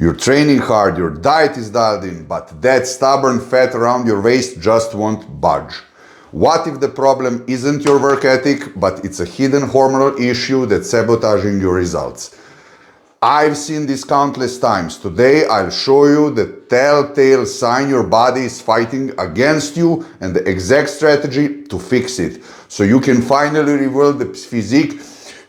You're training hard, your diet is dialed in, but that stubborn fat around your waist just won't budge. What if the problem isn't your work ethic, but it's a hidden hormonal issue that's sabotaging your results? I've seen this countless times. Today, I'll show you the telltale sign your body is fighting against you and the exact strategy to fix it, so you can finally reveal the physique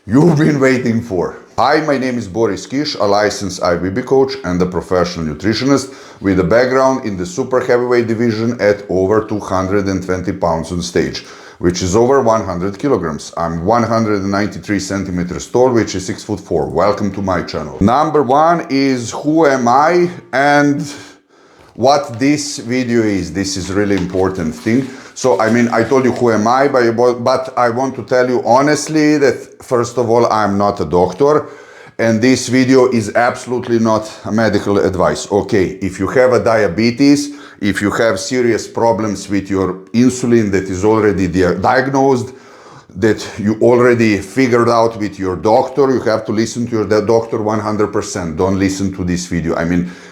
you've been waiting for. Hi, my name is Boris Kish, a licensed IBB coach and a professional nutritionist with a background in the super heavyweight division at over 220 pounds on stage, which is over 100 kilograms. I'm 193 centimeters tall, which is 6'4". Welcome to my channel. Number one is who am I and what this video is. This is really important thing. So, I told you who am I, but I want to tell you honestly that first of all, I'm not a doctor and this video is absolutely not a medical advice. Okay, if you have a diabetes, if you have serious problems with your insulin that is already diagnosed, that you already figured out with your doctor, you have to listen to your doctor 100%. Don't listen to this video.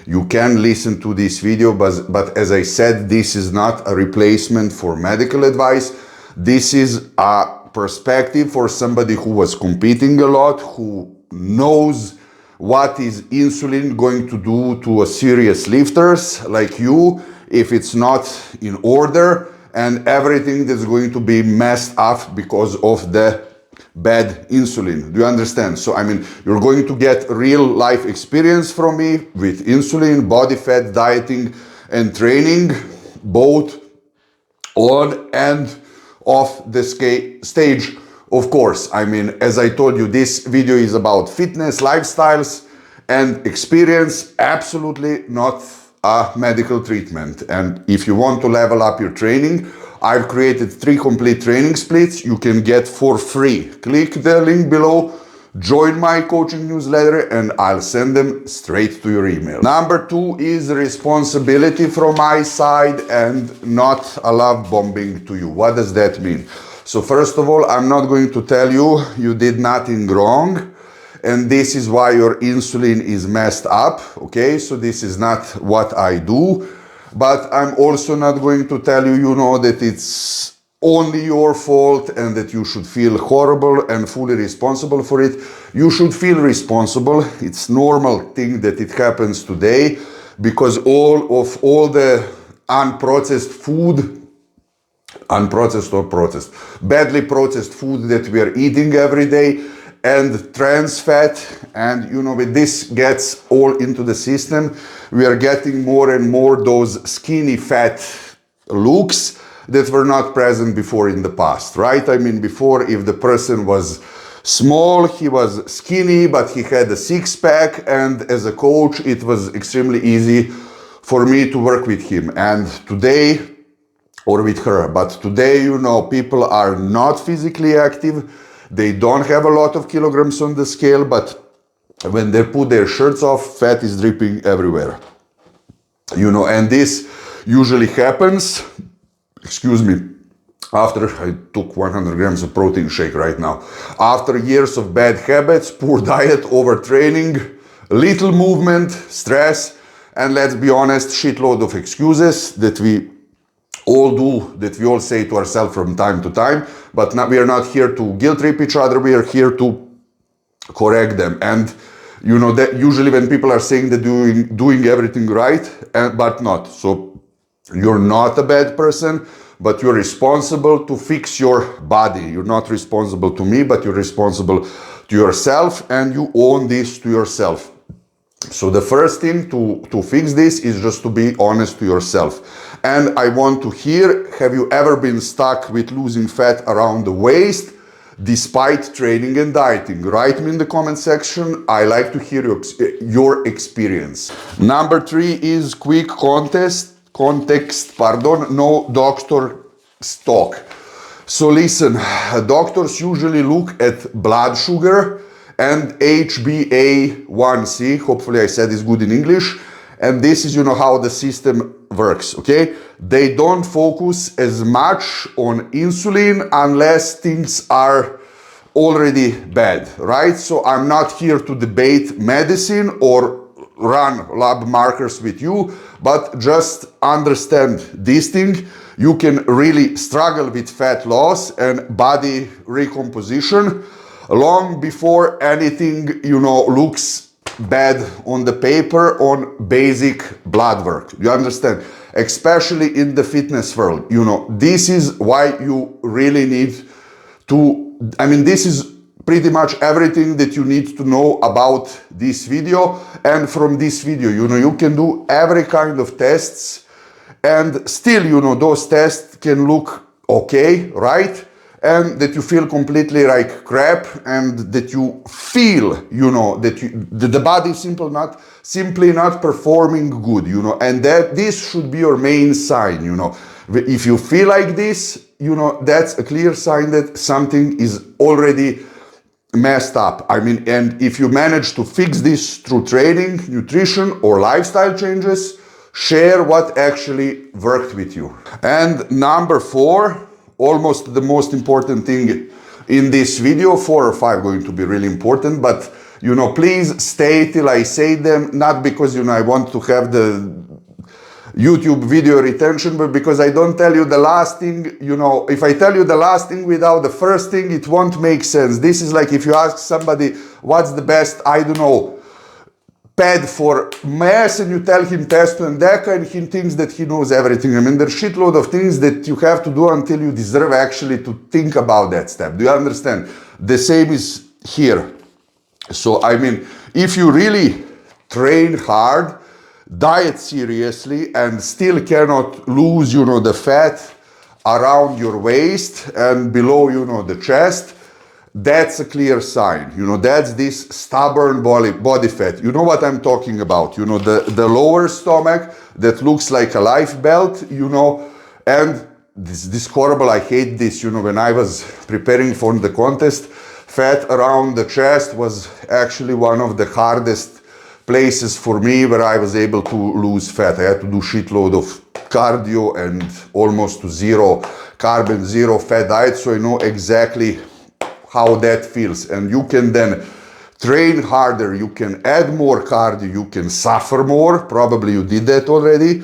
You can listen to this video, but as I said, this is not a replacement for medical advice. This is a perspective for somebody who was competing a lot, who knows what is insulin going to do to a serious lifters like you if it's not in order, and everything that's going to be messed up because of the bad insulin. Do you understand? So, you're going to get real life experience from me with insulin, body fat, dieting, and training, both on and off the stage. Of course, as I told you, this video is about fitness, lifestyles, and experience, absolutely not a medical treatment. And if you want to level up your training, I've created 3 complete training splits you can get for free. Click the link below, join my coaching newsletter, and I'll send them straight to your email. Number 2 is responsibility from my side and not a love bombing to you. What does that mean? So first of all, I'm not going to tell you you did nothing wrong and this is why your insulin is messed up, okay? So this is not what I do, but I'm also not going to tell you, that it's only your fault and that you should feel horrible and fully responsible for it. You should feel responsible. It's normal thing that it happens today because all the unprocessed food, unprocessed or processed, badly processed food that we are eating every day, and trans fat, and when this gets all into the system, we are getting more and more those skinny fat looks that were not present before in the past, right? Before, if the person was small, he was skinny, but he had a six-pack, and as a coach, it was extremely easy for me to work with him. And today, or with her, but today, people are not physically active. They don't have a lot of kilograms on the scale, but when they put their shirts off, fat is dripping everywhere. And this usually happens, after I took 100 grams of protein shake right now. After years of bad habits, poor diet, overtraining, little movement, stress, and let's be honest, shitload of excuses that we all do, that we all say to ourselves from time to time, but we are not here to guilt trip each other, we are here to correct them. And that usually when people are saying that doing everything right, but not. So you're not a bad person, but you're responsible to fix your body. You're not responsible to me, but you're responsible to yourself, and you own this to yourself. So the first thing to fix this is just to be honest to yourself. And I want to hear, have you ever been stuck with losing fat around the waist despite training and dieting? Write me in the comment section. I like to hear your experience. Number 3 is quick context, no doctor talk. So listen, doctors usually look at blood sugar and HbA1c, hopefully I said this good in English, and this is, how the system works, okay? They don't focus as much on insulin unless things are already bad, right? So I'm not here to debate medicine or run lab markers with you, but just understand this thing. You can really struggle with fat loss and body recomposition long before anything, you know, looks bad on the paper on basic blood work. You understand? Especially in the fitness world, you know, this is why you really need to, I mean, this is pretty much everything that you need to know about this video. And from this video, you know, you can do every kind of tests and still, you know, those tests can look okay, right? And that you feel completely like crap, and that you feel, you know, that the body is simply not performing good, you know, and that this should be your main sign, you know. If you feel like this, you know, that's a clear sign that something is already messed up. I mean, and if you manage to fix this through training, nutrition, or lifestyle changes, share what actually worked with you. And number 4, almost the most important thing in this video, 4 or 5 going to be really important, but you know, please stay till I say them, not because, you know, I want to have the YouTube video retention, but because I don't tell you the last thing, you know, if I tell you the last thing without the first thing, it won't make sense. This is like if you ask somebody, what's the best, I don't know, pad for mass, and you tell him testo and deca, and he thinks that he knows everything. I mean, there's a shitload of things that you have to do until you deserve actually to think about that step. Do you understand? The same is here. So, I mean, if you really train hard, diet seriously, and still cannot lose, you know, the fat around your waist and below, you know, the chest, that's a clear sign. You know, that's this stubborn body fat. You know what I'm talking about. You know, the lower stomach that looks like a life belt, you know, and this horrible, I hate this, you know, when I was preparing for the contest, fat around the chest was actually one of the hardest places for me where I was able to lose fat. I had to do shitload of cardio and almost to zero carb and zero fat diet, so I know exactly how that feels. And you can then train harder, you can add more cardio, you can suffer more, probably you did that already,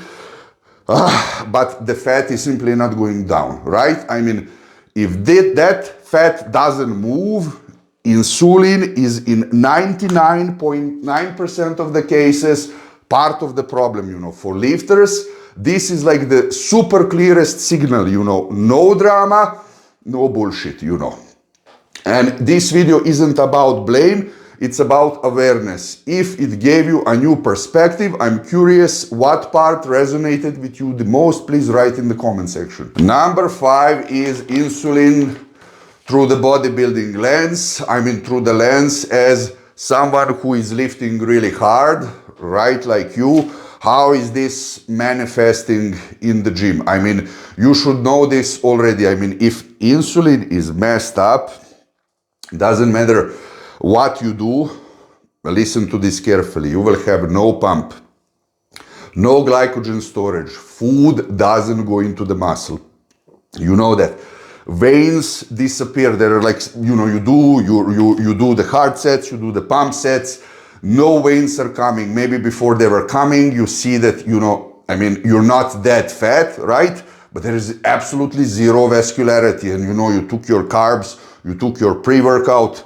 but the fat is simply not going down, right? I mean, if that fat doesn't move, insulin is in 99.9% of the cases part of the problem, you know. For lifters, this is like the super clearest signal, you know, no drama, no bullshit, you know. And this video isn't about blame, it's about awareness. If it gave you a new perspective, I'm curious what part resonated with you the most. Please write in the comment section. Number 5 is insulin through the bodybuilding lens. I mean, through the lens as someone who is lifting really hard, right, like you. How is this manifesting in the gym? I mean, you should know this already. I mean, if insulin is messed up, doesn't matter what you do, listen to this carefully, you will have no pump, no glycogen storage, food doesn't go into the muscle. You know that. Veins disappear. They're like, you know, you do the hard sets, you do the pump sets, no veins are coming. Maybe before they were coming, you see that, you know, I mean, you're not that fat, right? But there is absolutely zero vascularity, and you know, you took your carbs, you took your pre-workout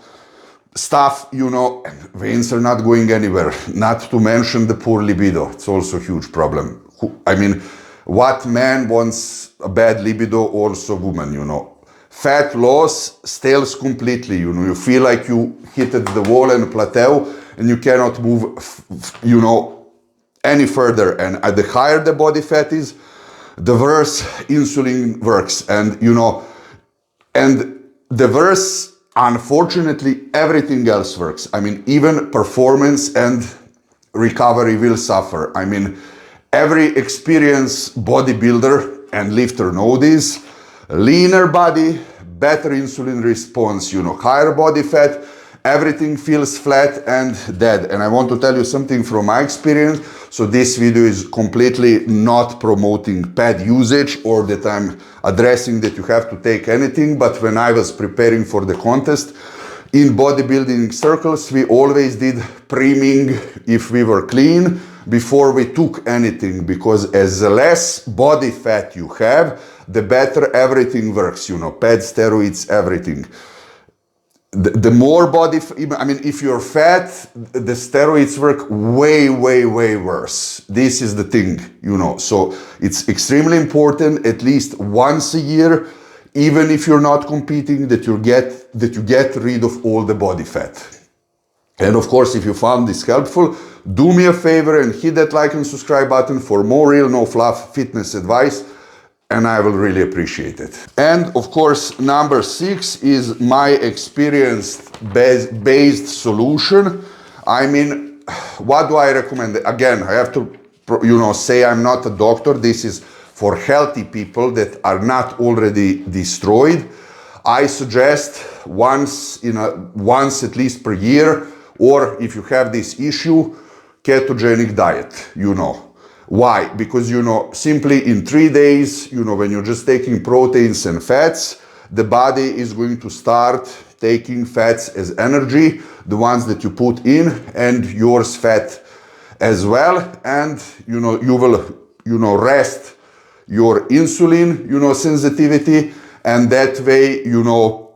stuff, you know, and veins are not going anywhere. Not to mention the poor libido. It's also a huge problem. I mean, what man wants a bad libido? Also woman, you know. Fat loss stales completely, you know. You feel like you hit the wall and plateau and you cannot move, you know, any further. And the higher the body fat is, the worse insulin works. And, you know, and the worse, unfortunately, everything else works. I mean, even performance and recovery will suffer. I mean, every experienced bodybuilder and lifter know this. Leaner body, better insulin response, you know, higher body fat, everything feels flat and dead. And I want to tell you something from my experience. So this video is completely not promoting pad usage or that I'm addressing that you have to take anything. But when I was preparing for the contest, In bodybuilding circles, we always did priming if we were clean before we took anything, because as less body fat you have, the better everything works, you know, pads, steroids, everything. The more body, I mean, if you're fat, the steroids work way, way, way worse. This is the thing, you know. So it's extremely important, at least once a year, even if you're not competing, that you get rid of all the body fat. And of course, if you found this helpful, do me a favor and hit that like and subscribe button for more real, no fluff fitness advice, and I will really appreciate it. And of course, number 6 is my experience-based solution. I mean, what do I recommend? Again, I have to, you know, say I'm not a doctor. This is for healthy people that are not already destroyed. I suggest once at least per year, or if you have this issue, ketogenic diet, you know. Why? Because, you know, simply in 3 days, you know, when you're just taking proteins and fats, the body is going to start taking fats as energy, the ones that you put in, and yours fat as well. And, you know, you will, you know, rest your insulin, you know, sensitivity. And that way, you know,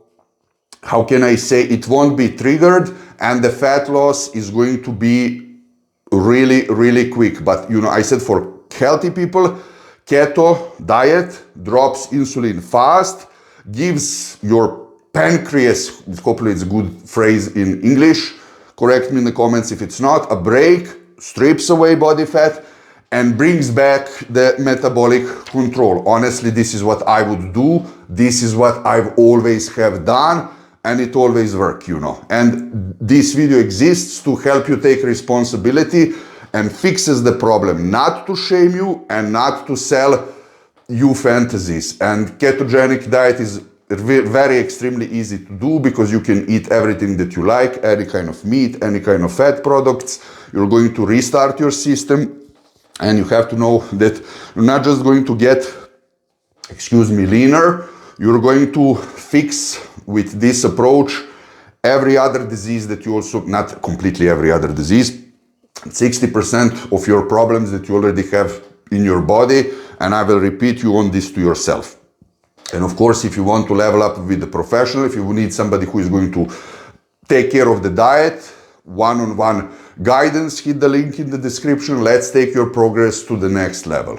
how can I say, it won't be triggered, and the fat loss is going to be really, really quick. But, you know, I said for healthy people, keto diet drops insulin fast, gives your pancreas, hopefully it's a good phrase in English, correct me in the comments if it's not, a break, strips away body fat, and brings back the metabolic control. Honestly, this is what I would do. This is what I've always have done, and it always works, you know. And this video exists to help you take responsibility and fixes the problem, not to shame you and not to sell you fantasies. And ketogenic diet is very extremely easy to do, because you can eat everything that you like, any kind of meat, any kind of fat products. You're going to restart your system, and you have to know that you're not just going to get, leaner, you're going to fix with this approach every other disease that you also, not completely every other disease, 60% of your problems that you already have in your body, and I will repeat you on this to yourself. And of course, if you want to level up with a professional, if you need somebody who is going to take care of the diet, one-on-one guidance, hit the link in the description. Let's take your progress to the next level.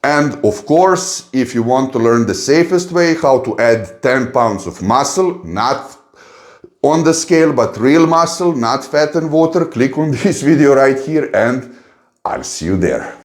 And of course, if you want to learn the safest way how to add 10 pounds of muscle, not on the scale, but real muscle, not fat and water, click on this video right here, and I'll see you there.